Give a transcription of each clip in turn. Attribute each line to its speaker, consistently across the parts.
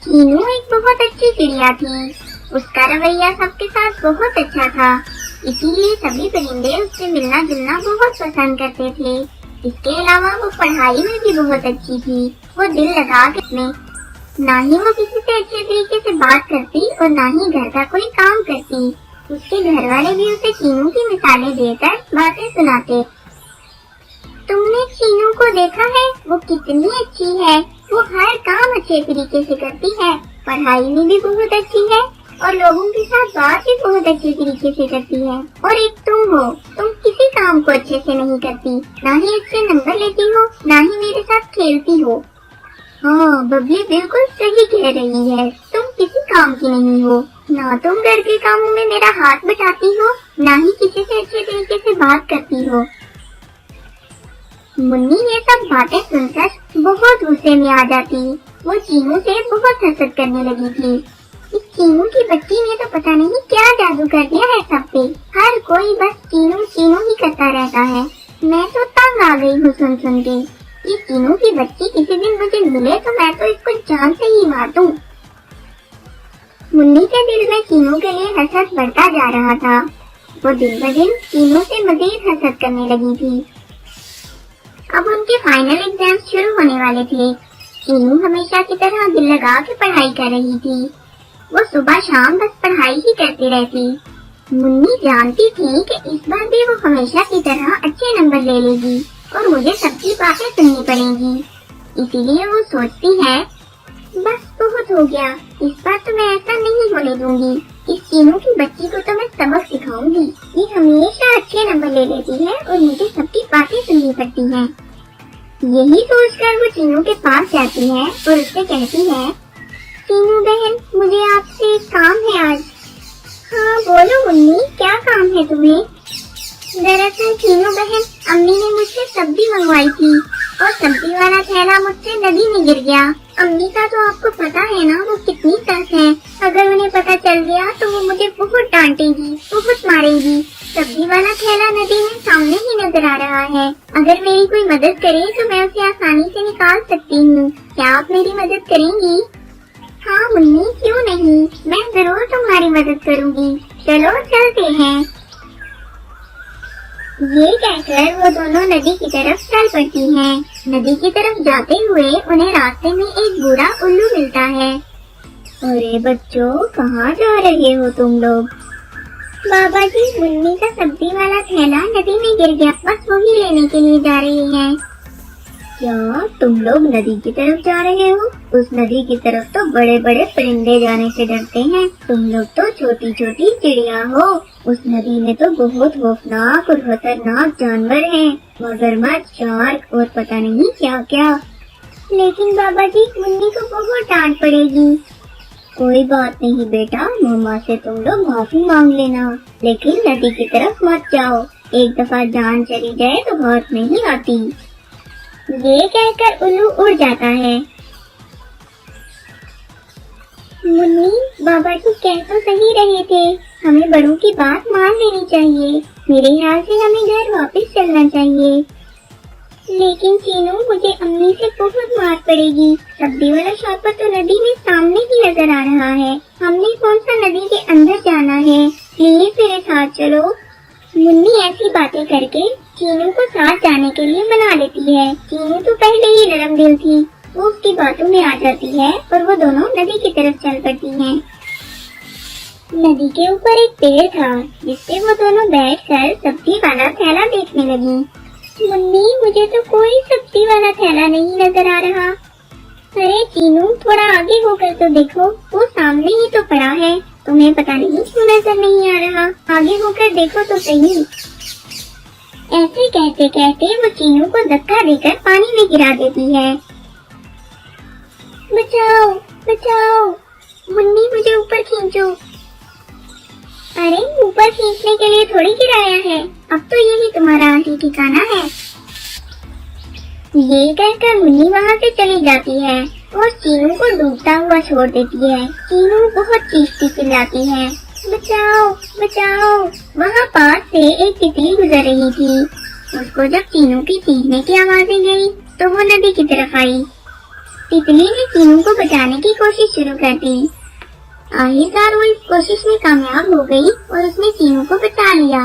Speaker 1: चीनू एक बहुत अच्छी चिड़िया थी। उसका रवैया सबके साथ बहुत अच्छा था, इसीलिए सभी परिंदे उससे मिलना जुलना बहुत पसंद करते थे। इसके अलावा वो पढ़ाई में भी बहुत अच्छी थी। वो दिल लगा के ना ही वो किसी से अच्छे तरीके से बात करती और ना ही घर का कोई काम करती। उसके घर वाले भी उसे चीनू की मिसालें देकर बातें सुनाते। तुमने चीनू को देखा है? वो कितनी अच्छी है। वो हर काम अच्छे तरीके से करती है, पढ़ाई में भी बहुत अच्छी है और लोगों के साथ बात भी बहुत अच्छे तरीके से करती है। और एक तुम हो, तुम किसी काम को अच्छे से नहीं करती, ना ही अच्छे नंबर लेती हो, ना ही मेरे साथ खेलती हो। हाँ, बबली बिल्कुल सही कह रही है। तुम किसी काम की नहीं हो, ना तुम घर के कामों में मेरा हाथ बटाती हो, ना ही किसी से अच्छे तरीके से बात करती हो। मुन्नी ये सब बातें सुनकर बहुत गुस्से में आ जाती। वो चीनू से बहुत हसद करने लगी थी। इस चीनू की बच्ची ने तो पता नहीं क्या जादू कर दिया है सब पे। हर कोई बस चीनू चीनू ही करता रहता है। मैं तो तंग आ गई हूँ सुन सुन के। ये चीनू की बच्ची किसी दिन मुझे मिले तो मैं तो इसको जान से ही मार दूँ। मुन्नी के दिल में चीनू के लिए हसद बढ़ता जा रहा था। वो दिन ब दिन चीनू से मजीद हसद करने लगी थी। अब उनके फाइनल एग्जाम शुरू होने वाले थे। चीनू हमेशा की तरह दिल लगा के पढ़ाई कर रही थी। वो सुबह शाम बस पढ़ाई ही करती रहती। मुन्नी जानती थी कि इस बार भी वो हमेशा की तरह अच्छे नंबर ले लेगी और मुझे सबकी बातें सुननी पड़ेंगी। इसीलिए वो सोचती है, बस बहुत हो गया, इस बार तो मैं ऐसा नहीं होने दूंगी। इस चीनू की बच्ची को तो मैं सबक सिखाऊंगी। ये हमेशा अच्छे नंबर ले लेती है और मुझे सबकी बातें सुननी पड़ती हैं। यही सोचकर वो चीनू के पास जाती है और उससे कहती है, चीनू बहन, मुझे आपसे एक काम है आज। हाँ बोलो मुन्नी, क्या काम है तुम्हें? दरअसल चीनू बहन, अम्मी ने मुझसे सब्जी मंगवाई थी और सब्जी वाला थैला मुझसे नदी में गिर गया। अम्मी का तो आपको पता है ना, वो कितनी सख्त है। अगर उन्हें पता चल गया तो वो मुझे बहुत डांटेगी, बहुत मारेगी। सब्जी वाला थैला नदी में सामने ही नजर आ रहा है। अगर मेरी कोई मदद करे तो मैं उसे आसानी से निकाल सकती हूँ। क्या आप मेरी मदद करेंगी? हाँ मुन्नी, क्यों नहीं, मैं जरूर तुम्हारी मदद करूँगी। चलो चलते हैं। ये कहकर वो दोनों नदी की तरफ चल पड़ती हैं। नदी की तरफ जाते हुए उन्हें रास्ते में एक बूढ़ा उल्लू मिलता है। अरे बच्चों, कहाँ जा रहे हो तुम लोग? बाबा जी, मुन्नी का सब्जी वाला थैला नदी में गिर गया, बस वही लेने के लिए जा रहे हैं। क्या तुम लोग नदी की तरफ जा रहे हो? उस नदी की तरफ तो बड़े बड़े परिंदे जाने से डरते हैं। तुम लोग तो छोटी छोटी चिड़िया हो। उस नदी में तो बहुत खौफनाक और खतरनाक जानवर हैं, मगरमच्छ, शार्क और पता नहीं क्या क्या। लेकिन बाबा जी, मुन्नी को बहुत डांट पड़ेगी। कोई बात नहीं बेटा, मम्मा से तुम लोग माफी मांग लेना, लेकिन नदी की तरफ मत जाओ। एक दफा जान चली जाए तो बात नहीं आती। ये कहकर उल्लू उड़ जाता है। मुन्नी, बाबा जी कह तो सही रहे थे, हमें बड़ों की बात मान लेनी चाहिए। मेरे ख्याल से हमें घर वापस चलना चाहिए। लेकिन चीनू, मुझे अम्मी से बहुत मार पड़ेगी। सब्जी वाला शॉपर तो नदी में सामने ही नजर आ रहा है। हमने कौन सा नदी के अंदर जाना है? प्लीज मेरे साथ चलो। मुन्नी ऐसी बातें करके चीनू को साथ जाने के लिए मना लेती है। चीनू तो पहले ही नरम दिल थी, वो उसकी बातों में आ जाती है और वो दोनों नदी की तरफ चल पड़ती हैं। नदी के ऊपर एक पेड़ था जिसपे वो दोनों बैठकर सब्जी वाला थैला देखने लगी। मुन्नी, मुझे तो कोई सब्जी वाला थैला नहीं नजर आ रहा। अरे चीनू, थोड़ा आगे होकर तो देखो, वो सामने ही तो पड़ा है। तुम्हें पता नहीं क्यों नजर नहीं आ रहा? आगे होकर देखो तो सही। ऐसे कहते कहते वो चीनू को धक्का देकर पानी में गिरा देती है। बचाओ बचाओ, मुन्नी मुझे ऊपर खींचो। अरे ऊपर खींचने के लिए थोड़ी गिराया है, अब तो यही तुम्हारा आखिरी ठिकाना है। ये कहकर मुन्नी वहाँ से चली जाती है और चीनू को डूबता हुआ छोड़ देती है। चीनू बहुत चीखती चिल्लाती है, बचाओ बचाओ। वहाँ पास से एक तितली गुजर रही थी। उसको जब चीनू की चीखने की आवाजें गई तो वो नदी की तरफ आई। तितली ने चीनू को बचाने की कोशिश शुरू कर दी। आखिरकार वो इस कोशिश में कामयाब हो गई और उसने चीनू को बचा लिया।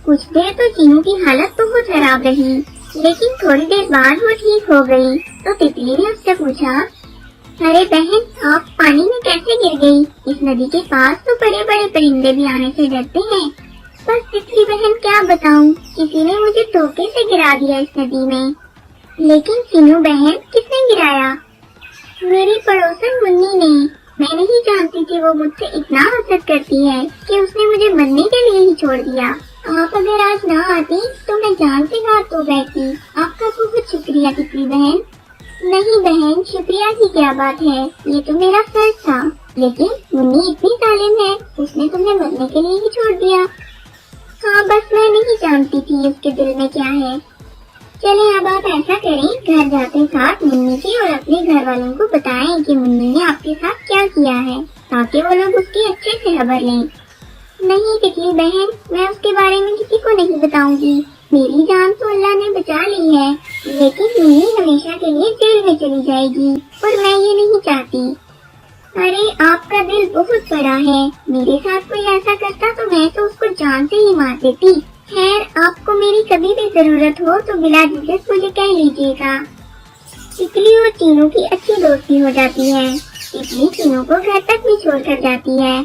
Speaker 1: कुछ देर तो चीनू की हालत बहुत खराब रही, लेकिन थोड़ी देर बाद वो ठीक हो गई। तो तितली ने उससे पूछा, अरे बहन, आप पानी में कैसे गिर गई? इस नदी के पास तो बड़े बड़े परिंदे भी आने से डरते हैं। बस तितली बहन, क्या बताऊं, किसी ने मुझे धोखे से गिरा दिया इस नदी में। लेकिन चीनू बहन, किसने गिराया? मेरी पड़ोसन मुन्नी ने। मैं नहीं जानती थी वो मुझसे इतना हसद करती है कि उसने मुझे मरने के लिए ही छोड़ दिया। आप अगर आज ना आती तो मैं जान से हाथ धो बैठती। आपका बहुत शुक्रिया तितली बहन। नहीं बहन, शुक्रिया की क्या बात है, ये तो मेरा फर्ज था। लेकिन मुन्नी इतनी जालिम है, उसने तुम्हें मरने के लिए ही छोड़ दिया। हाँ, बस मैं नहीं जानती थी उसके दिल में क्या है। चले अब आप ऐसा करें, घर जाते साथ मुन्नी के और अपने घर वालों को बताएं कि मुन्नी ने आपके साथ क्या किया है, ताकि वो लोग उसकी अच्छे से खबर लें। नहीं तितली बहन, मैं उसके बारे में किसी को नहीं बताऊंगी। मेरी जान तो अल्लाह ने बचा ली है, लेकिन मुन्नी हमेशा के लिए जेल में चली जाएगी और मैं ये नहीं चाहती। अरे आपका दिल बहुत बड़ा है, मेरे साथ कोई ऐसा करता तो मैं तो उसको जान से ही मार देती। खैर, आपको मेरी कभी भी जरूरत हो तो बिला झिझक मुझे कह लीजिएगा। तितली और चीनू की अच्छी दोस्ती हो जाती है। तितली चीनू को घर तक भी छोड़कर जाती है।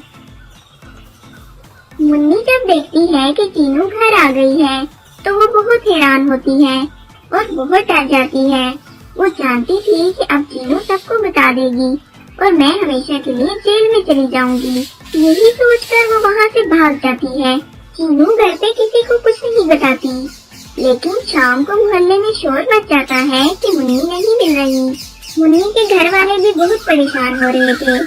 Speaker 1: मुन्नी जब देखती है कि चीनू घर आ गई है तो वो बहुत हैरान होती है और बहुत डर जाती है। वो जानती थी कि अब चीनू सबको बता देगी और मैं हमेशा के लिए जेल में चली जाऊंगी। यही सोचकर वो वहाँ से भाग जाती है। चीनू घर पे किसी को कुछ नहीं बताती, लेकिन शाम को मोहल्ले में शोर मच जाता है कि मुन्नी नहीं मिल रही। मुन्नी के घर वाले भी बहुत परेशान हो रहे थे।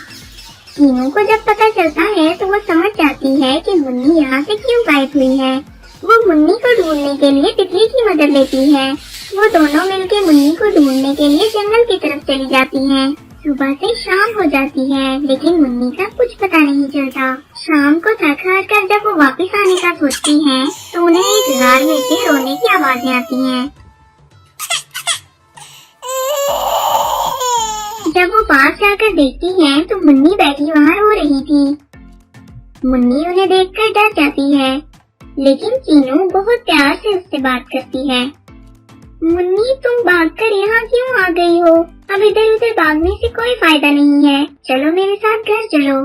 Speaker 1: चीनू को जब पता चलता है तो वो समझ जाती है कि मुन्नी यहाँ से क्यों गायब हुई है। वो मुन्नी को ढूंढने के लिए तितली की मदद लेती है। वो दोनों मिलकर मुन्नी को ढूंढने के लिए जंगल की तरफ चली जाती हैं। सुबह से शाम हो जाती है, लेकिन मुन्नी का कुछ पता नहीं चलता। शाम को थक हार कर जब वो वापस आने का सोचती हैं, तो उन्हें एक गार में से रोने की आवाजें आती हैं। जब वो पास जाकर देखती हैं, तो मुन्नी बैठी वहाँ रो रही थी। मुन्नी उन्हें देखकर डर जाती है, लेकिन चीनू बहुत प्यार से उससे बात करती है। मुन्नी, तुम भागकर यहाँ क्यों आ गई हो? अब इधर उधर भागने से कोई फायदा नहीं है। चलो मेरे साथ घर चलो।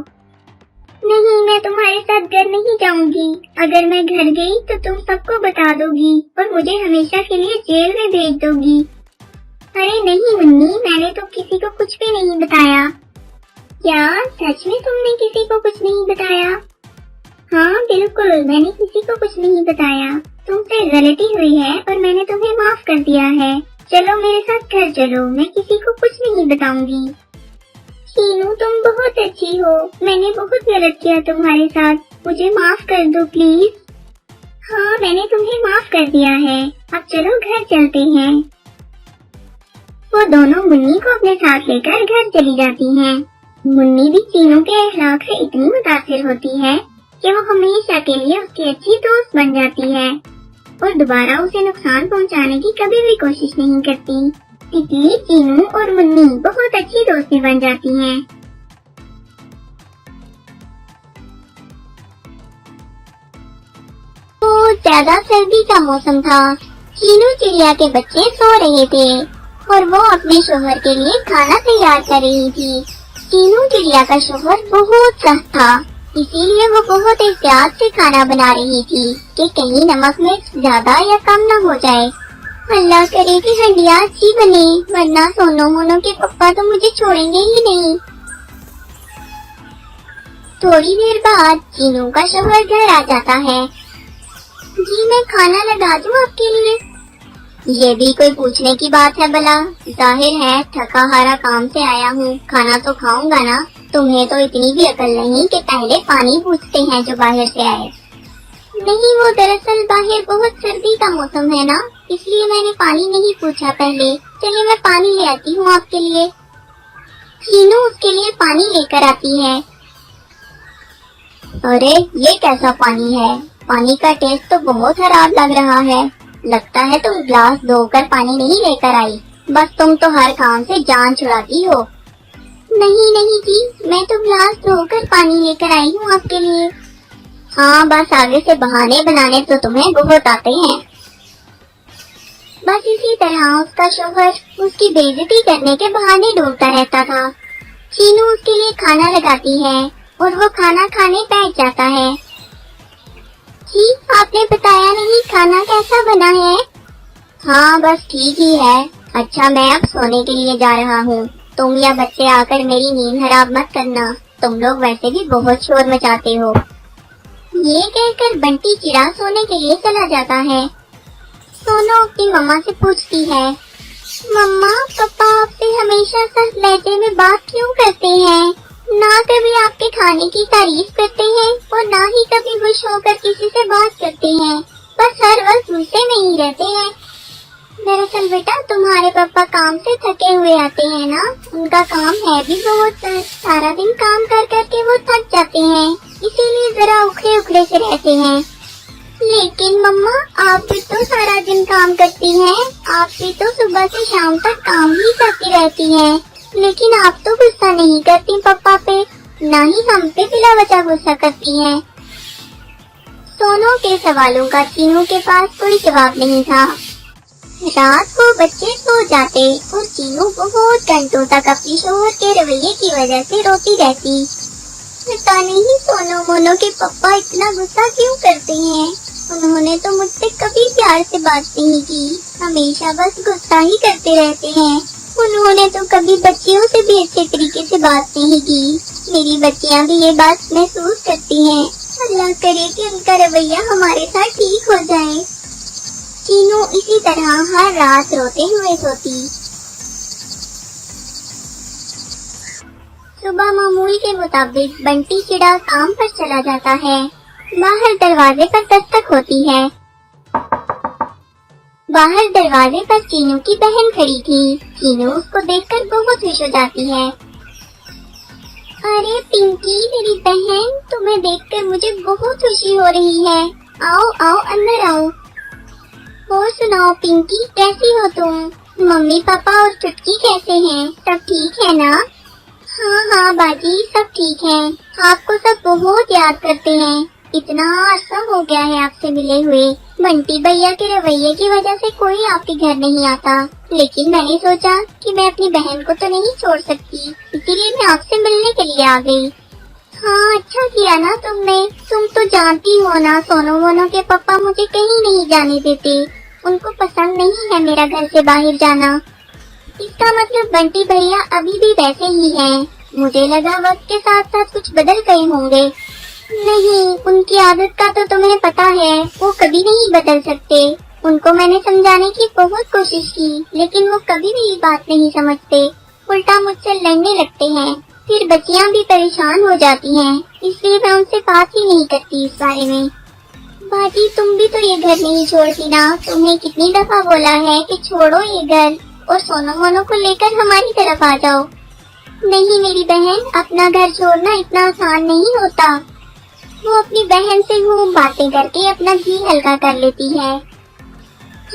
Speaker 1: नहीं, मैं तुम्हारे साथ घर नहीं जाऊंगी। अगर मैं घर गई तो तुम सबको बता दोगी और मुझे हमेशा के लिए जेल में भेज दोगी। अरे नहीं मुन्नी, मैंने तो किसी को कुछ भी नहीं बताया। क्या सच में तुमने किसी को कुछ नहीं बताया? हाँ बिल्कुल, मैंने किसी को कुछ नहीं बताया। तुमसे गलती हुई है और मैंने तुम्हें माफ कर दिया है। चलो मेरे साथ घर चलो, मैं किसी को कुछ नहीं बताऊंगी। चीनू, तुम बहुत अच्छी हो। मैंने बहुत गलत किया तुम्हारे साथ, मुझे माफ कर दो प्लीज। हाँ, मैंने तुम्हें माफ कर दिया है। अब चलो घर चलते हैं। वो दोनों मुन्नी को अपने साथ लेकर घर चली जाती हैं। मुन्नी भी चीनू के अखलाक से इतनी मुतासिर होती है कि वो हमेशा के लिए उसकी अच्छी दोस्त बन जाती है और दोबारा उसे नुकसान पहुंचाने की कभी भी कोशिश नहीं करती। तितली, चीनू और मुन्नी बहुत अच्छी दोस्ती बन जाती हैं। तो ज्यादा सर्दी का मौसम था। चीनू चिड़िया के बच्चे सो रहे थे और वो अपने शोहर के लिए खाना तैयार कर रही थी। चीनू चिड़िया का शोहर बहुत सख्त था, इसीलिए वो बहुत एहतियात से खाना बना रही थी कि कहीं नमक मिर्च ज्यादा या कम न हो जाए। अल्लाह करे कि हंडिया अच्छी बने, वरना सोनू मोनू के पप्पा तो मुझे छोड़ेंगे ही नहीं। थोड़ी देर बाद चीनू का शोहर घर आ जाता है। जी मैं खाना लगा दूं आपके लिए? ये भी कोई पूछने की बात है भला? जाहिर है थका हारा काम से आया हूँ, खाना तो खाऊंगा ना। तुम्हें तो इतनी भी अकल नहीं कि पहले पानी पूछते हैं जो बाहर से आए। नहीं, वो दरअसल बाहर बहुत सर्दी का मौसम है ना, इसलिए मैंने पानी नहीं पूछा पहले। चलिए मैं पानी ले आती हूँ आपके लिए। चीनू उसके लिए पानी लेकर आती है। अरे ये कैसा पानी है? पानी का टेस्ट तो बहुत खराब लग रहा है। लगता है तुम ग्लास धोकर पानी नहीं लेकर आई। बस तुम तो हर काम से जान छुड़ाती हो। नहीं नहीं जी, मैं तो गिलास धोकर पानी लेकर आई हूँ आपके लिए। हाँ, बस आगे से बहाने बनाने तो तुम्हें बहुत आते हैं। बस इसी तरह उसका शौहर उसकी बेइज्जती करने के बहाने ढूंढता रहता था। चीनू उसके लिए खाना लगाती है और वो खाना खाने बैठ जाता है। जी, आपने बताया नहीं खाना कैसा बना है? हाँ, बस ठीक ही है। अच्छा, मैं अब सोने के लिए जा रहा हूँ। तुम या बच्चे आकर मेरी नींद खराब मत करना। तुम लोग वैसे भी बहुत शोर मचाते हो। ये कहकर बंटी चिड़ा सोने के लिए चला जाता है। सोनू अपनी मम्मा से पूछती है, मम्मा, पापा आपसे हमेशा सच लहजे में बात क्यों करते हैं? ना कभी आपके खाने की तारीफ करते हैं और ना ही कभी खुश होकर किसी से बात करते हैं। बस हर वक्त गुस्से में ही रहते हैं। दरअसल बेटा, तुम्हारे पापा काम से थके हुए आते हैं ना, उनका काम है भी बहुत। सारा दिन काम कर करके वो थक जाते हैं, इसीलिए जरा उखड़े उखड़े से रहते हैं। लेकिन मम्मा, आप भी तो सारा दिन काम करती हैं। आप भी तो सुबह से शाम तक काम ही करती रहती हैं। लेकिन आप तो गुस्सा नहीं करती पापा पे, ना ही हम पे बिला वजह गुस्सा करती हैं। सोनू के सवालों का चीनू के पास कोई जवाब नहीं था। रात को बच्चे सो जाते और चीनू बहुत घंटों तक अपनी शौहर के रवैये की वजह से रोती रहती। पता नहीं सोनू मोनू के पापा इतना गुस्सा क्यों करते हैं। उन्होंने तो मुझसे कभी प्यार से बात नहीं की, हमेशा बस गुस्सा ही करते रहते हैं। उन्होंने तो कभी बच्चियों से भी अच्छे तरीके से बात नहीं की। मेरी बच्चियां भी ये बात महसूस करती हैं। अल्लाह करे कि उनका रवैया हमारे साथ ठीक हो जाए। चीनू इसी तरह हर रात रोते हुए सोती। सुबह मामूल के मुताबिक बंटी चिड़ा काम पर चला जाता है। बाहर दरवाजे पर दस्तक होती है। बाहर दरवाजे पर चीनू की बहन खड़ी थी। चीनू उसको देखकर बहुत खुश हो जाती है। अरे पिंकी, मेरी बहन, तुम्हें देखकर मुझे बहुत खुशी हो रही है। आओ आओ, अंदर आओ। और सुनाओ पिंकी, कैसी हो तुम? मम्मी पापा और चुटकी कैसे हैं? सब ठीक है ना? हाँ हाँ बाजी, सब ठीक है। आपको सब बहुत याद करते हैं। इतना अरसा हो गया है आपसे मिले हुए। बंटी भैया के रवैये की वजह से कोई आपके घर नहीं आता, लेकिन मैंने सोचा कि मैं अपनी बहन को तो नहीं छोड़ सकती, इसीलिए मैं आपसे मिलने के लिए आ गई। हाँ, अच्छा किया ना तुमने। तुम तो जानती हो ना, सोनू मोनू के पापा मुझे कहीं नहीं जाने देते। उनको पसंद नहीं है मेरा घर से बाहर जाना। इसका मतलब बंटी भैया अभी भी वैसे ही हैं। मुझे लगा वक्त के साथ साथ कुछ बदल गए होंगे। नहीं, उनकी आदत का तो तुम्हें पता है, वो कभी नहीं बदल सकते। उनको मैंने समझाने की बहुत कोशिश की, लेकिन वो कभी मेरी बात नहीं समझते, उल्टा मुझसे लड़ने लगते हैं। फिर बच्चियां भी परेशान हो जाती हैं, इसलिए मैं उनसे बात ही नहीं करती इस बारे में। बाजी, तुम भी तो ये घर नहीं छोड़ती ना। तुमने कितनी दफा बोला है कि छोड़ो ये घर और सोनू मोनू को लेकर हमारी तरफ आ जाओ। नहीं मेरी बहन, अपना घर छोड़ना इतना आसान नहीं होता। वो अपनी बहन से घूम बातें करके अपना जी हल्का कर लेती है।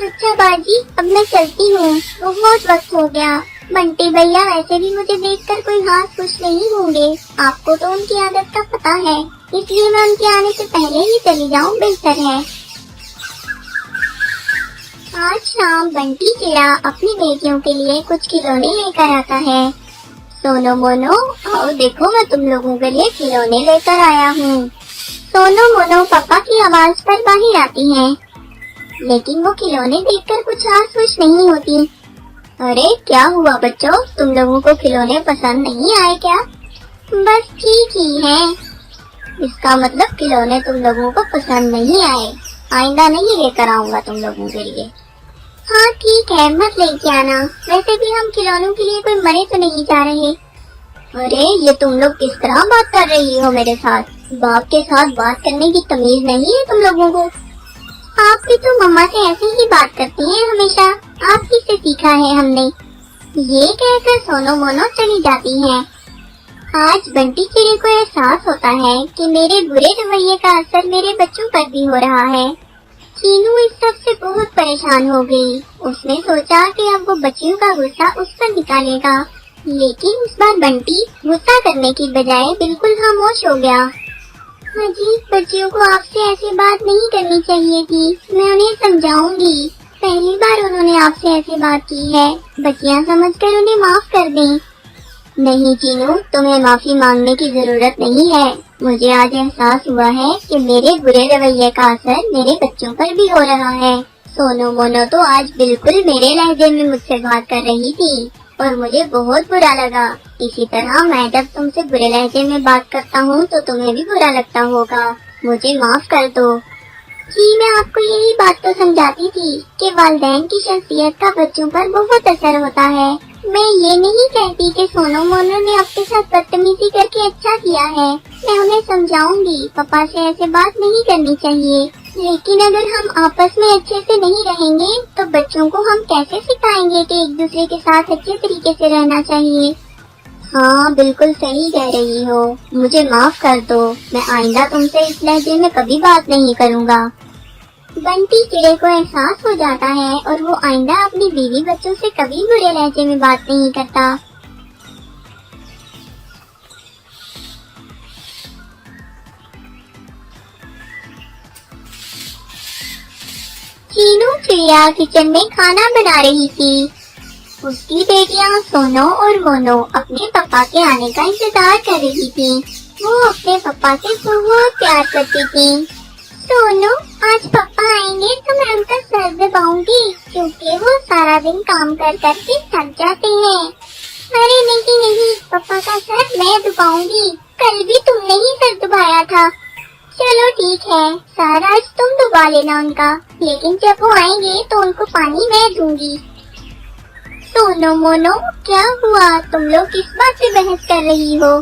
Speaker 1: अच्छा बाजी, अब मैं चलती हूँ, बहुत वक्त हो गया। बंटी भैया वैसे भी मुझे देखकर कोई खास खुश नहीं होंगे। आपको तो उनकी आदत का पता है, इसलिए मैं उनके आने से पहले ही चली जाऊँ बेहतर है। आज शाम बंटी चिड़ा अपनी बेटियों के लिए कुछ खिलौने लेकर आता है। सोनू मोनू, आओ देखो, मैं तुम लोगों के लिए खिलौने लेकर आया हूँ। सोनू मोनू पापा की आवाज पर बाहर आती हैं, लेकिन वो खिलौने देखकर कुछ खास खुश नहीं होती। अरे क्या हुआ बच्चों, तुम लोगों को खिलौने पसंद नहीं आए क्या? बस ठीक ही है। इसका मतलब खिलौने तुम लोगों को पसंद नहीं आए। आइंदा नहीं लेकर आऊंगा तुम लोगों के लिए। हाँ ठीक है, मत लेके आना। वैसे भी हम खिलौनों के लिए कोई मरे तो नहीं जा रहे। अरे ये तुम लोग किस तरह बात कर रही हो मेरे साथ? बाप के साथ बात करने की तमीज नहीं है तुम लोगों को? आप भी तो मम्मा से ऐसे ही बात करती हैं हमेशा, आप ही से सीखा है हमने। ये कहकर सोनू मोनू चली जाती हैं। आज बंटी चिड़ी को एहसास होता है कि मेरे बुरे रवैये का असर मेरे बच्चों पर भी हो रहा है। चीनू इस सब से बहुत परेशान हो गई। उसने सोचा कि अब वो बच्चियों का गुस्सा उस पर निकालेगा, लेकिन इस बार बंटी गुस्सा करने की बजाय बिल्कुल खामोश हो गया। अजी, बच्चियों को आपसे ऐसी बात नहीं करनी चाहिए थी। मैं उन्हें समझाऊंगी। पहली बार उन्होंने आपसे ऐसी बात की है। बच्चियां समझकर उन्हें माफ कर दें। नहीं चीनू, तुम्हें माफी मांगने की जरूरत नहीं है। मुझे आज एहसास हुआ है कि मेरे बुरे रवैये का असर मेरे बच्चों पर भी हो रहा है। सोनू मोनू तो आज बिल्कुल मेरे लहजे में मुझसे बात कर रही थी और मुझे बहुत बुरा लगा। इसी तरह मैं जब तुमसे बुरे लहजे में बात करता हूँ तो तुम्हें भी बुरा लगता होगा। मुझे माफ कर दो। जी, मैं आपको यही बात तो समझाती थी कि वालिदैन की शख्सियत का बच्चों पर बहुत असर होता है। मैं ये नहीं कहती कि सोनू मोनू ने आपके साथ बदतमीजी करके अच्छा किया है। मैं उन्हें समझाऊंगी, पापा से ऐसे बात नहीं करनी चाहिए। लेकिन अगर हम आपस में अच्छे से नहीं रहेंगे तो बच्चों को हम कैसे सिखाएंगे कि एक दूसरे के साथ अच्छे तरीके से रहना चाहिए। हाँ, बिल्कुल सही कह रही हो। मुझे माफ कर दो। मैं आइंदा तुमसे इस लहजे में कभी बात नहीं करूँगा। बंटी चिड़े को एहसास हो जाता है और वो आइंदा अपनी बीवी बच्चों से कभी बुरे लहजे में बात नहीं करता। चीनू चिड़िया किचन में खाना बना रही थी। उसकी बेटियां सोनो और मोनो अपने पापा के आने का इंतजार कर रही थी। वो अपने पापा से बहुत प्यार करती थी। सोनो, आज पापा आएंगे तो मैं उनका सर दबाऊंगी क्योंकि वो सारा दिन काम कर करके थक जाते हैं। अरे नहीं नहीं, पापा का सर मैं दबाऊंगी। कल भी तुमने ही सर दबाया था। चलो ठीक है, सर आज तुम दबा लेना उनका, लेकिन जब वो आएंगे तो उनको पानी मैं दूंगी। सोनो मोनो, क्या हुआ? तुम लोग किस बात पे बहस कर रही हो?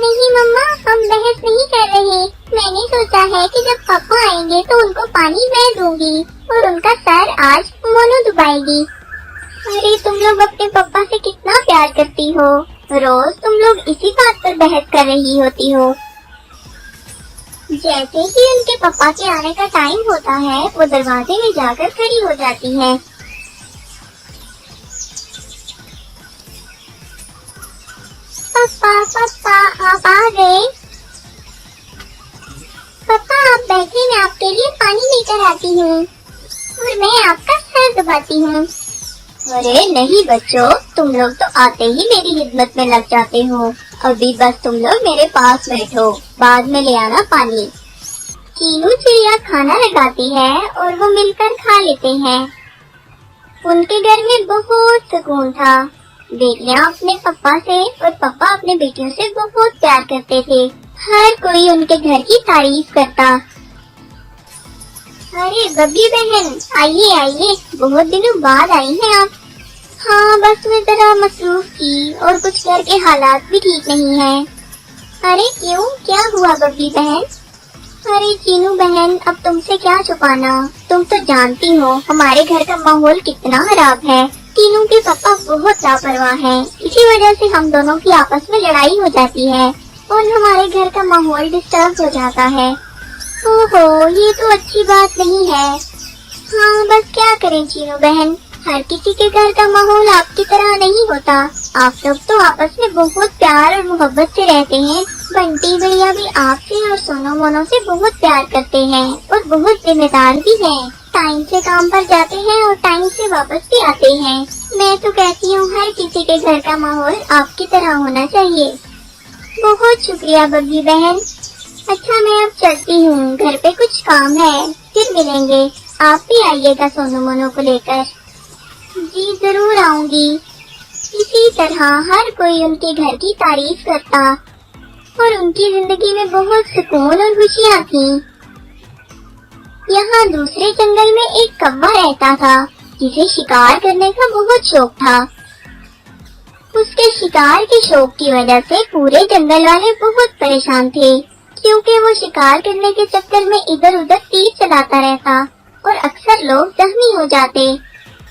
Speaker 1: नहीं मम्मा, हम बहस नहीं कर रहे। मैंने सोचा है कि जब पापा आएंगे तो उनको पानी मैं दूंगी और उनका सर आज मोनो दबाएगी। अरे तुम लोग अपने पापा से कितना प्यार करती हो। रोज तुम लोग इसी बात पर बहस कर रही होती हो। जैसे ही उनके पापा के आने का टाइम होता है वो दरवाजे में जाकर खड़ी हो जाती है। पापा पापा, आप आ गए? पापा आप बैठे, मैं आपके लिए पानी लेकर आती हूँ और मैं आपका सर दबाती हूँ। अरे नहीं बच्चों, तुम लोग तो आते ही मेरी खिदमत में लग जाते हो। अभी बस तुम लोग मेरे पास बैठो, बाद में ले आना पानी। चीनू चिड़िया खाना लगाती है और वो मिलकर खा लेते हैं। उनके घर में बहुत सुकून था। बेटियां अपने पापा से और पापा अपने बेटियों से बहुत प्यार करते थे। हर कोई उनके घर की तारीफ करता। अरे बब्बी बहन, आइए आइए, बहुत दिनों बाद आई हैं आप। हाँ, बस मैं जरा मसरूफ थी और कुछ घर के हालात भी ठीक नहीं है। अरे क्यों, क्या हुआ बब्बी बहन? अरे चीनू बहन, अब तुमसे क्या छुपाना। तुम तो जानती हो हमारे घर का माहौल कितना खराब है। तीनों के पापा बहुत लापरवाह हैं। इसी वजह से हम दोनों की आपस में लड़ाई हो जाती है और हमारे घर का माहौल डिस्टर्ब हो जाता है। ओहो, ये तो अच्छी बात नहीं है। हाँ, बस क्या करें चीनू बहन, हर किसी के घर का माहौल आपकी तरह नहीं होता। आप लोग तो आपस में बहुत प्यार और मोहब्बत से रहते हैं। बंटी भैया भी आपसे और सोनू मोनू से बहुत प्यार करते हैं और बहुत जिम्मेदार भी हैं। टाइम से काम पर जाते हैं और टाइम से वापस भी आते हैं। मैं तो कहती हूँ हर किसी के घर का माहौल आपकी तरह होना चाहिए। बहुत शुक्रिया बब्बी बहन। अच्छा, मैं अब चलती हूँ, घर पे कुछ काम है, फिर मिलेंगे। आप भी आइएगा सोनू मोनू को लेकर। जी जरूर आऊंगी। इसी तरह हर कोई उनके घर की तारीफ करता और उनकी जिंदगी में बहुत सुकून और खुशियाँ थीं। यहाँ दूसरे जंगल में एक कौवा रहता था जिसे शिकार करने का बहुत शौक था। उसके शिकार के शौक की वजह से पूरे जंगल वाले बहुत परेशान थे, क्योंकि वो शिकार करने के चक्कर में इधर उधर तीर चलाता रहता और अक्सर लोग जख्मी हो जाते।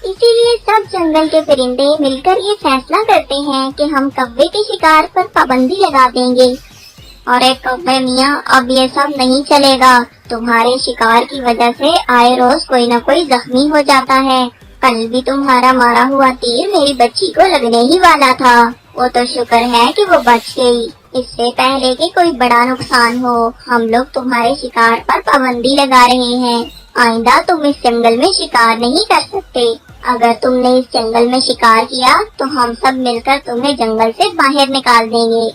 Speaker 1: इसीलिए सब जंगल के परिंदे मिलकर ये फैसला करते हैं कि हम कौवे के शिकार पर पाबंदी लगा देंगे। अरे कौवे मियाँ, अब ये सब नहीं चलेगा। तुम्हारे शिकार की वजह से आए रोज कोई न कोई जख्मी हो जाता है। कल भी तुम्हारा मारा हुआ तीर मेरी बच्ची को लगने ही वाला था। वो तो शुक्र है कि वो बच गई। इससे पहले कि कोई बड़ा नुकसान हो, हम लोग तुम्हारे शिकार पर पाबंदी लगा रहे हैं। आइंदा तुम इस जंगल में शिकार नहीं कर सकते। अगर तुमने इस जंगल में शिकार किया तो हम सब मिलकर तुम्हें जंगल से बाहर निकाल देंगे।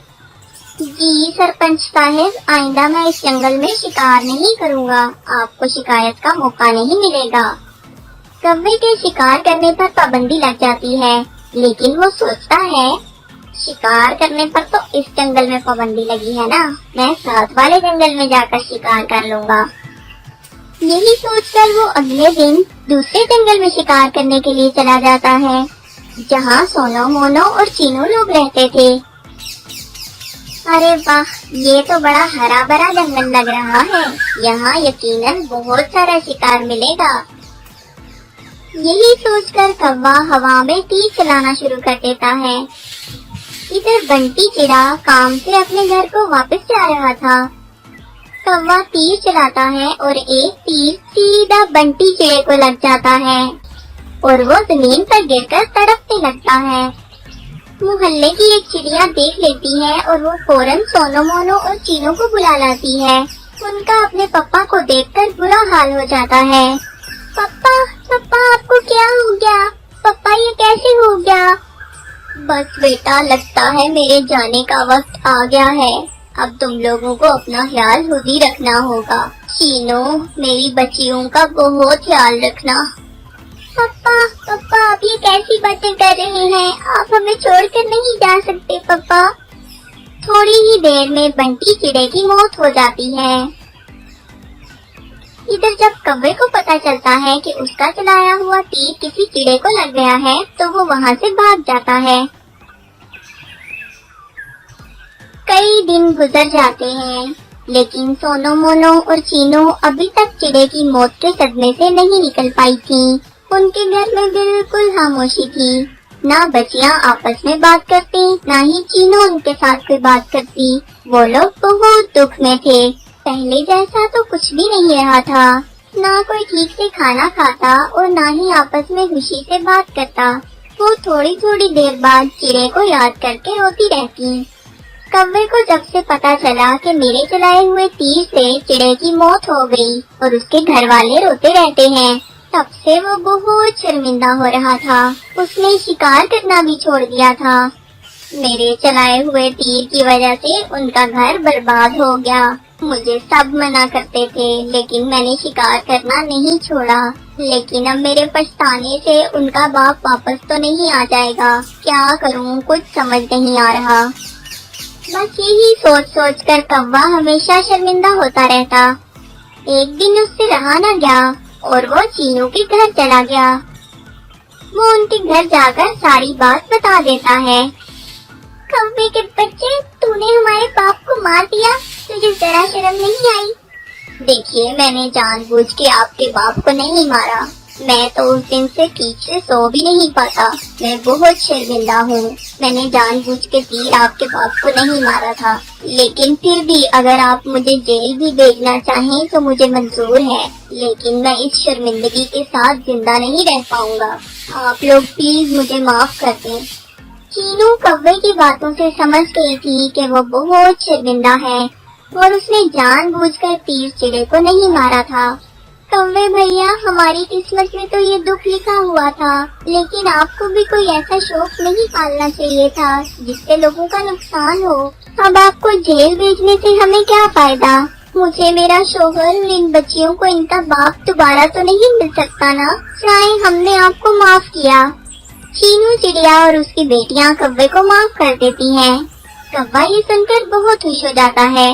Speaker 1: जी सरपंच साहब, आइंदा मैं इस जंगल में शिकार नहीं करूँगा। आपको शिकायत का मौका नहीं मिलेगा। कौवे के शिकार करने पर पाबंदी लग जाती है, लेकिन वो सोचता है शिकार करने पर तो इस जंगल में पाबंदी लगी है ना, मैं साथ वाले जंगल में जाकर शिकार कर लूँगा। यही सोचकर वो अगले दिन दूसरे जंगल में शिकार करने के लिए चला जाता है, जहाँ सोनो मोनो और चीनू लोग रहते थे। अरे वाह, ये तो बड़ा हरा भरा जंगल लग रहा है। यहाँ यकीनन बहुत सारा शिकार मिलेगा। यही सोचकर कौवा हवा में तीर चलाना शुरू कर देता है। इधर बंटी चिड़ा काम से अपने घर को वापस जा रहा था। कौवा तीर चलाता है और एक तीर सीधा बंटी चिड़े को लग जाता है और वो जमीन पर गिरकर तड़पने लगता है। मोहल्ले की एक चिड़िया देख लेती है और वो फौरन सोनो मोनो और चीनू को बुला लाती है। उनका अपने पप्पा को देखकर बुरा हाल हो जाता है। पप्पा, पप्पा आपको क्या हो गया? पप्पा ये कैसे हो गया? बस बेटा, लगता है मेरे जाने का वक्त आ गया है। अब तुम लोगों को अपना ख्याल खुद ही रखना होगा। चीनू, मेरी बच्चियों का बहुत ख्याल रखना। पप्पा, पप्पा आप ये कैसी बातें कर रहे हैं? आप हमें छोड़कर नहीं जा सकते पप्पा। थोड़ी ही देर में बंटी चिड़े की मौत हो जाती है। इधर जब कौवे को पता चलता है कि उसका चलाया हुआ तीर किसी चिड़े को लग गया है, तो वो वहाँ से भाग जाता है। कई दिन गुजर जाते हैं, लेकिन सोनो मोनो और चीनू अभी तक चिड़े की मौत के सदमे से नहीं निकल पाई थी। उनके घर में बिल्कुल खामोशी थी। ना बच्चियां आपस में बात करती, ना ही चीनू उनके साथ कोई बात करती। वो लोग बहुत दुख में थे। पहले जैसा तो कुछ भी नहीं रहा था। ना कोई ठीक से खाना खाता और ना ही आपस में खुशी से बात करता। वो थोड़ी थोड़ी देर बाद चिड़े को याद करके रोती रहती। कौवे को जब से पता चला कि मेरे चलाए हुए तीर से चिड़े की मौत हो गई और उसके घर वाले रोते रहते हैं, तब से वो बहुत शर्मिंदा हो रहा था। उसने शिकार करना भी छोड़ दिया था। मेरे चलाए हुए तीर की वजह से उनका घर बर्बाद हो गया। मुझे सब मना करते थे, लेकिन मैंने शिकार करना नहीं छोड़ा। लेकिन अब मेरे पछताने से उनका बाप वापस तो नहीं आ जाएगा। क्या करूं, कुछ समझ नहीं आ रहा। बस यही सोच सोच कर कौवा हमेशा शर्मिंदा होता रहता। एक दिन उससे रहा न गया और वो चीनू के घर चला गया। वो उनके घर जाकर सारी बात बता देता है। कौवे के बच्चे, तूने हमारे बाप को मार दिया, तुझे जरा शर्म नहीं आई? देखिए, मैंने जानबूझ के आपके बाप को नहीं मारा। मैं तो उस दिन से ठीक से सो भी नहीं पाता। मैं बहुत शर्मिंदा हूँ। मैंने जानबूझ के तीर आपके बाप को नहीं मारा था। लेकिन फिर भी अगर आप मुझे जेल भी भेजना चाहें तो मुझे मंजूर है, लेकिन मैं इस शर्मिंदगी के साथ जिंदा नहीं रह पाऊंगा। आप लोग प्लीज मुझे माफ कर दें। चीनू कौवे की बातों से समझ गई थी कि वो बहुत शर्मिंदा है और उसने जानबूझकर तीर चिड़े को नहीं मारा था। कौवे भैया, हमारी किस्मत में तो ये दुख लिखा हुआ था, लेकिन आपको भी कोई ऐसा शौक नहीं पालना चाहिए था जिससे लोगों का नुकसान हो। अब आपको जेल भेजने से हमें क्या फायदा? मुझे मेरा शोहर और इन बच्चियों को इनका बाप दोबारा तो नहीं मिल सकता ना? चाहे हमने आपको माफ किया। चीनू चिड़िया और उसकी बेटियां कौवे को माफ कर देती हैं। कौवा ये सुनकर बहुत खुश हो जाता है